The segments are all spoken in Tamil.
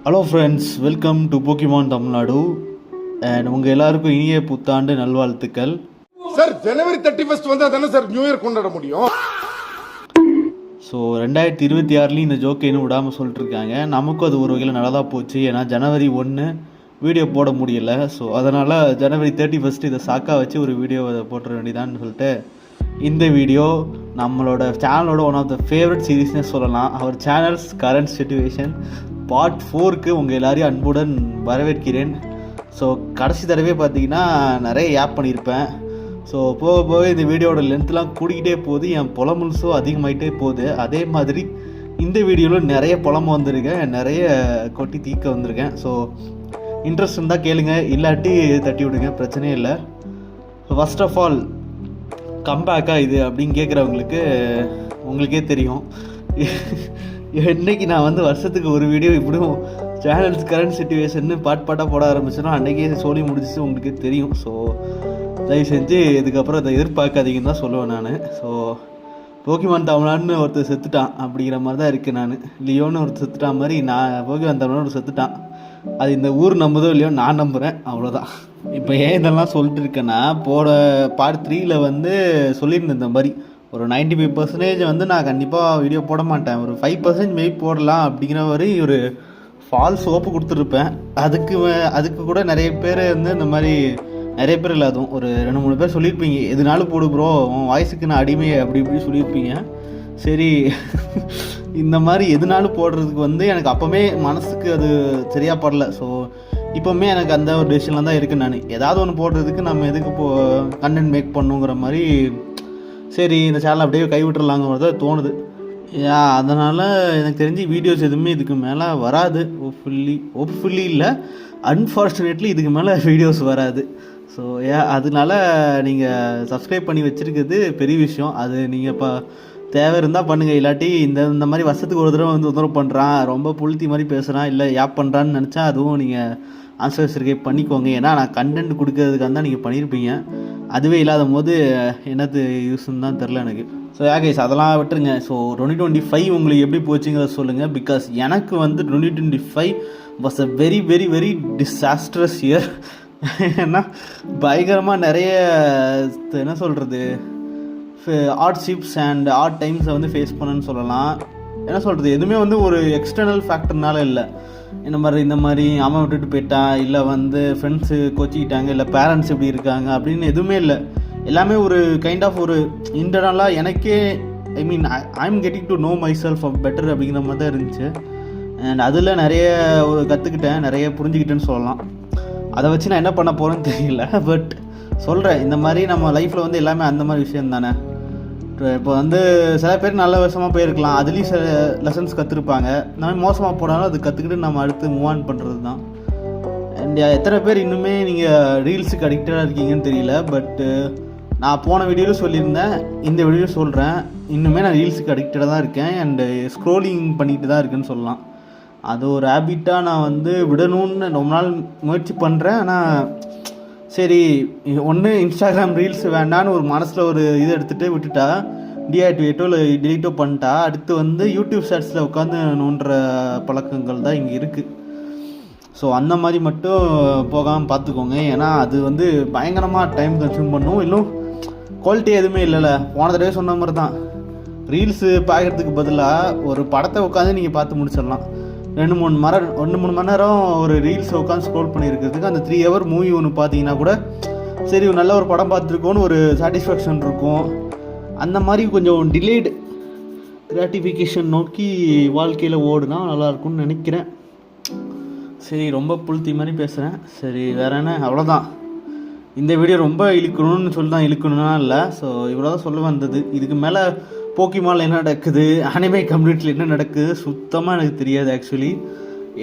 Hello friends, welcome to Pokemon Tamil Nadu. And உங்கள் எல்லாருக்கும் இனிய புத்தாண்டு நல்வாழ்த்துக்கள். சார், ஜனவரி 31 வந்தால் தானே சார் நியூ இயர் கொண்டாட முடியும். ஸோ 2026 இந்த ஜோக்கை இன்னும் விடாமல் சொல்லிட்டு இருக்காங்க. நமக்கும் அது ஒரு வகையில் நல்லதாக போச்சு. ஏன்னா ஜனவரி 1 வீடியோ போட முடியல. ஸோ அதனால் ஜனவரி 31 இதை சாக்கா வச்சு ஒரு வீடியோ போட்டுற வேண்டியதான்னு சொல்லிட்டு இந்த வீடியோ நம்மளோட சேனலோட ஒன் ஆஃப் த ஃபேவரட் சீரீஸ்னே சொல்லலாம். அவர் சேனல்ஸ் கரண்ட் சிச்சுவேஷன் பார்ட் 4க்கு உங்கள் எல்லாரையும் அன்புடன் வரவேற்கிறேன். ஸோ கடைசி தடவை பார்த்தீங்கன்னா நிறைய ஆப் பண்ணியிருப்பேன். ஸோ போக போக இந்த வீடியோட லென்த்லாம் கூடிக்கிட்டே போகுது, என் புலமுல்ஸும் அதிகமாகிட்டே போகுது. அதே மாதிரி இந்த வீடியோவில் நிறைய புலம்பு வந்திருக்கேன், நிறைய கொட்டி தீக்க வந்திருக்கேன். ஸோ இன்ட்ரெஸ்ட் இருந்தால் கேளுங்க, இல்லாட்டி தட்டி விடுங்க, பிரச்சனையே இல்லை. ஃபர்ஸ்ட் ஆஃப் ஆல் கம்பேக்காக இது அப்படின்னு கேட்குறவங்களுக்கு உங்களுக்கே தெரியும். இன்றைக்கி நான் வருஷத்துக்கு ஒரு வீடியோ இப்படியும் சேனல்ஸ் கரண்ட் சிச்சுவேஷன் பாட்டாக போட ஆரம்பிச்சோன்னா அன்றைக்கே சொல்லி முடிச்சு உங்களுக்கே தெரியும். ஸோ தயவு செஞ்சு இதுக்கப்புறம் அதை எதிர்பார்க்காதீங்கன்னு தான் சொல்லுவேன் நான். ஸோ போக்கிமான் தமிழ்நாடுன்னு ஒருத்தர் செத்துட்டான் அப்படிங்கிற மாதிரி தான் இருக்குது. நான் லியோன்னு ஒருத்தர் செத்துட்டான் மாதிரி போக்கிமான் தமிழ்நாடு ஒரு செத்துட்டான். அது இந்த ஊர் நம்புதோ இல்லையோ, நான் நம்புகிறேன், அவ்வளோதான். இப்போ ஏன் இதெல்லாம் சொல்லிட்டு இருக்கேன்னா, பார்ட் 3ல் சொல்லியிருந்தேன் இந்த மாதிரி ஒரு 95% நான் கண்டிப்பாக வீடியோ போட மாட்டேன், ஒரு 5% மேபி போடலாம் அப்படிங்கிற மாதிரி ஒரு ஃபால்ஸ் ஹோப்பு கொடுத்துருப்பேன். அதுக்கு கூட நிறைய பேர் இந்த மாதிரி நிறைய பேர் இல்லை, அதுவும் ஒரு 2-3 பேர் சொல்லியிருப்பீங்க, எதுனாலும் போடு ப்ரோ, உன் வாய்ஸுக்கு நான் அடிமை அப்படி இப்படி சொல்லியிருப்பீங்க. சரி, இந்த மாதிரி எதுனாலும் போடுறதுக்கு எனக்கு அப்போவுமே மனசுக்கு அது சரியாக படல. ஸோ இப்போவுமே எனக்கு அந்த ஒரு டெசிஷனில் தான் இருக்குது. நான் ஏதாவது ஒன்று போடுறதுக்கு நம்ம எதுக்கு கண்டென்ட் மேக் பண்ணுங்கிற மாதிரி சரி இந்த சேனல் அப்படியே கைவிட்டுறலாங்கிறத தோணுது. அதனால் எனக்கு தெரிஞ்சு வீடியோஸ் எதுவுமே இதுக்கு மேலே வராது. ஹோப்ஃபுல்லி இல்லை, அன்ஃபார்ச்சுனேட்லி இதுக்கு மேலே வீடியோஸ் வராது. ஸோ அதனால நீங்கள் சப்ஸ்கிரைப் பண்ணி வச்சுருக்கிறது பெரிய விஷயம். அது நீங்கள் இப்போ தேவை இருந்தால் பண்ணுங்கள், இல்லாட்டி இந்த மாதிரி வருஷத்துக்கு ஒரு தடவை தொந்தரவு பண்ணுறான், ரொம்ப புளுத்தி மாதிரி பேசுகிறான், இல்லை யாப் பண்ணுறான்னு நினச்சா அதுவும் நீங்கள் ஆன்சர் சப்ஸ்கிரைப் பண்ணிக்கோங்க. ஏன்னா நான் கண்டென்ட் கொடுக்கறதுக்காக தான் நீங்கள் பண்ணியிருப்பீங்க. அதுவே இல்லாத போது என்னது யூஸ்ன்னு தான் தெரில எனக்கு. ஸோ கைஸ் அதெல்லாம் விட்டுருங்க. ஸோ 2025 உங்களுக்கு எப்படி போச்சுங்கிறத சொல்லுங்கள். பிகாஸ் எனக்கு 2025 was a very very very disastrous year. ஏன்னா பயங்கரமாக நிறைய என்ன சொல்கிறது ஹார்ட்ஷிப்ஸ் அண்ட் ஹார்ட் டைம்ஸை ஃபேஸ் பண்ணுன்னு சொல்லலாம். என்ன சொல்கிறது, எதுவுமே ஒரு எக்ஸ்டர்னல் ஃபேக்டர்னால இல்லை. இந்த மாதிரி அம்மா விட்டுட்டு போயிட்டா, இல்லை ஃப்ரெண்ட்ஸு கோச்சிக்கிட்டாங்க, இல்லை பேரண்ட்ஸ் எப்படி இருக்காங்க அப்படின்னு எதுவுமே இல்லை. எல்லாமே ஒரு கைண்ட் ஆஃப் ஒரு இன்டர்னலாக எனக்கே I am getting to know my self better அப்படிங்கிற மாதிரி தான் இருந்துச்சு. அண்ட் அதில் நிறைய கற்றுக்கிட்டேன், நிறைய புரிஞ்சுக்கிட்டேன்னு சொல்லலாம். அதை வச்சு நான் என்ன பண்ண போகிறேன்னு தெரியல. பட் சொல்கிறேன், இந்த மாதிரி நம்ம லைஃப்பில் எல்லாமே அந்த மாதிரி விஷயம் தானே. இப்போ சில பேர் நல்ல விஷயமாக போயிருக்கலாம், அதுலேயும் சில லெசன்ஸ் கற்றுருப்பாங்க. இந்த மாதிரி மோசமாக போனாலும் அது கற்றுக்கிட்டு நம்ம அடுத்து மூவ் ஆன் பண்ணுறது தான். அண்ட் எத்தனை பேர் இன்னுமே நீங்கள் ரீல்ஸுக்கு அடிக்டடாக இருக்கீங்கன்னு தெரியல. பட்டு நான் போன வீடியோவில் சொல்லியிருந்தேன், இந்த வீடியோவில் சொல்கிறேன், இன்னுமே நான் ரீல்ஸுக்கு அடிக்டடாக தான் இருக்கேன். அண்டு ஸ்க்ரோலிங் பண்ணிட்டு தான் இருக்குன்னு சொல்லலாம். அது ஒரு ஹேபிட்டாக நான் விடணும்னு ரொம்ப நாள் முயற்சி பண்ணுறேன். ஆனால் சரி, ஒன்று இன்ஸ்டாகிராம் ரீல்ஸ் வேண்டான்னு ஒரு மனசில் ஒரு இது எடுத்துகிட்டு விட்டுட்டா, டிஆக்டிவேட்டோ இல்லை டிலீட்டோ பண்ணிட்டா, அடுத்து யூடியூப் ஷார்ட்ஸில் உட்காந்து நோண்டுற பழக்கங்கள் தான் இங்கே இருக்குது. ஸோ அந்த மாதிரி மட்டும் போகாமல் பார்த்துக்கோங்க. ஏன்னா அது பயங்கரமாக டைம் கன்சியூம் பண்ணும், இன்னும் குவாலிட்டி எதுவுமே இல்லைல்ல. போன தடவை சொன்ன மாதிரி தான், ரீல்ஸு பார்க்குறதுக்கு பதிலாக ஒரு படத்தை உட்காந்து நீங்கள் பார்த்து முடிச்சிடலாம். 2-3 மணி நேரம் ஒரு ரீல்ஸ் உட்காந்து ஸ்க்ரோல் பண்ணியிருக்கிறதுக்கு அந்த 3 hour மூவி ஒன்று பார்த்தீங்கன்னா கூட சரி நல்ல ஒரு படம் பார்த்துருக்கோன்னு ஒரு சாட்டிஸ்ஃபேக்ஷன் இருக்கும். அந்த மாதிரி கொஞ்சம் டிலேடு கிராட்டிஃபிகேஷன் நோக்கி வாழ்க்கையில் ஓடுனா நல்லாயிருக்கும்னு நினைக்கிறேன். சரி, ரொம்ப புளுத்தி மாதிரி பேசுகிறேன். சரி, வேறு என்ன, அவ்வளோதான். இந்த வீடியோ ரொம்ப இழுக்கணும்னு சொல்லி தான் இழுக்கணும்னா இல்லை. ஸோ இவ்வளோ தான் சொல்ல வந்தது. இதுக்கு மேலே போக்கிமானில் என்ன நடக்குது, அனிமே கம்யூனிட்டியில் என்ன நடக்குது சுத்தமாக எனக்கு தெரியாது ஆக்சுவலி.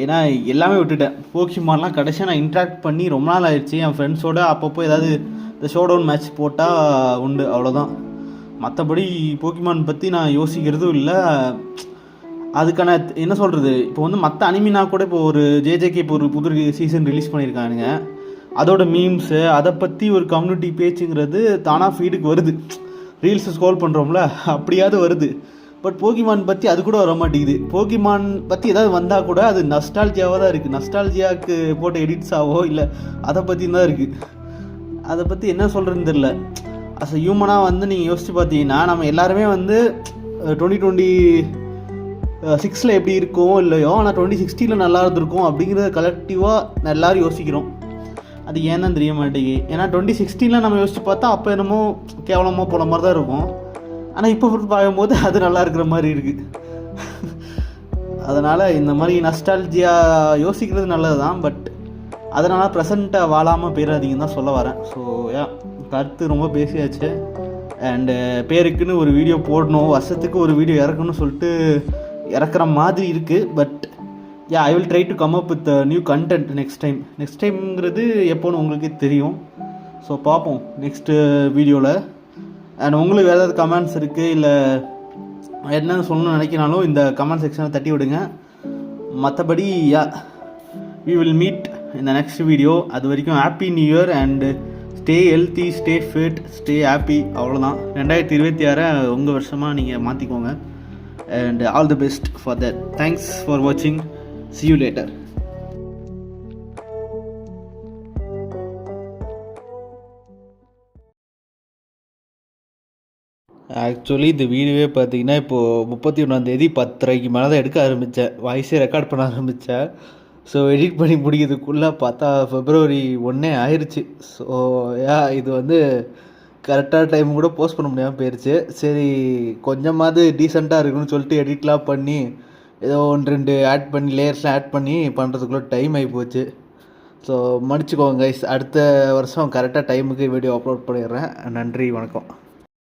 ஏன்னா எல்லாமே விட்டுட்டேன். போக்கிமான்லாம் கடைசியாக நான் இன்ட்ராக்ட் பண்ணி ரொம்ப நாள் ஆயிடுச்சு. என் ஃப்ரெண்ட்ஸோடு அப்பப்போ ஏதாவது இந்த ஷோ டவுன் மேட்ச் போட்டால் உண்டு, அவ்வளோதான். மற்றபடி போக்கிமான் பற்றி நான் யோசிக்கிறதும் இல்லை. அதுக்கான என்ன சொல்கிறது, இப்போ மற்ற அனிமினா கூட இப்போ ஒரு ஜேஜேக்கு இப்போ ஒரு புது சீசன் ரிலீஸ் பண்ணியிருக்கானுங்க, அதோட மீம்ஸு அதை பற்றி ஒரு கம்யூனிட்டி பேச்சுங்கிறது தானாக ஃபீடுக்கு வருது. ரீல்ஸு ஸ்க்ரோல் பண்ணுறோம்ல, அப்படியாவது வருது. பட் போக்கிமான் பற்றி அது கூட வர மாட்டேங்குது. போக்கிமான் பற்றி ஏதாவது வந்தால் கூட அது நஸ்டால்ஜியாவாக தான் இருக்குது. நஸ்டால்ஜியாவுக்கு போட்ட எடிட்ஸாவோ இல்லை அதை பற்றி தான் இருக்குது. அதை பற்றி என்ன சொல்கிறதுன்னு தெரில. அஸ் அ ஹியூமனாக வந்து நீங்கள் யோசிச்சு பார்த்தீங்கன்னா நம்ம எல்லாருமே வந்து 2026 எப்படி இருக்கும் இல்லையோ, ஆனால் 2060 நல்லா இருந்திருக்கும் அப்படிங்கிறத கலெக்டிவாக எல்லோரும் யோசிக்கிறோம். அது ஏன்னு தெரிய மாட்டேங்குது. ஏன்னா 2016 நம்ம யோசிச்சு பார்த்தா அப்போ என்னமோ கேவலமாக போன மாதிரி தான் இருக்கும். ஆனால் இப்போ பார்க்கும்போது அது நல்லா இருக்கிற மாதிரி இருக்குது. அதனால் இந்த மாதிரி நஸ்டால்ஜியா யோசிக்கிறது நல்லது தான். பட் அதனால் ப்ரெசண்ட்டாக வாழாமல் போயிடாதீங்கன்னு தான் சொல்ல வரேன். ஸோ கருத்து ரொம்ப பேசியாச்சு. அண்டு பேருக்குன்னு ஒரு வீடியோ போடணும், வருஷத்துக்கு ஒரு வீடியோ இறக்கணும்னு சொல்லிட்டு இறக்குற மாதிரி இருக்குது. But I will try to come up with new content next டைம்ங்கிறது எப்போன்னு உங்களுக்கே தெரியும். ஸோ பார்ப்போம் நெக்ஸ்ட்டு வீடியோவில். அண்ட் உங்களுக்கு ஏதாவது கமெண்ட்ஸ் இருக்குது இல்லை என்னென்னு சொல்லணும்னு நினைக்கினாலும் இந்த கமெண்ட் செக்ஷனை தட்டி விடுங்க. மற்றபடி we will meet in the next video. அது வரைக்கும் happy new year and stay healthy, stay fit, stay happy. அவ்வளோதான். 2026 உங்கள் வருஷமாக நீங்கள் மாற்றிக்கோங்க. And all the best for that. Thanks for வாட்சிங். See you later. ஆக்சுவலி இந்த வீடியோவே பார்த்தீங்கன்னா இப்போது 31 10:30 மேலே தான் எடுக்க ஆரம்பித்தேன். வாய்ஸே ரெக்கார்ட் பண்ண ஆரம்பித்தேன். ஸோ எடிட் பண்ணி முடிக்கிறதுக்குள்ளே பார்த்தா February 1 ஆயிடுச்சு. ஸோ இது வந்து கரெக்டான டைம் கூட போஸ்ட் பண்ண முடியாமல் போயிடுச்சு. சரி கொஞ்சமாவது டீசெண்டாக இருக்குன்னு சொல்லிட்டு எடிட்லாம் பண்ணி ஏதோ 1-2 ஆட் பண்ணி லேயர்ஸ்லாம் ஆட் பண்ணி பண்ணுறதுக்குள்ளே டைம் ஆகி போச்சு. ஸோ மன்னிச்சுக்கோங்க கைஸ். அடுத்த வருஷம் கரெக்டாக டைமுக்கு வீடியோ அப்லோட் பண்ணிடுறேன். நன்றி, வணக்கம்.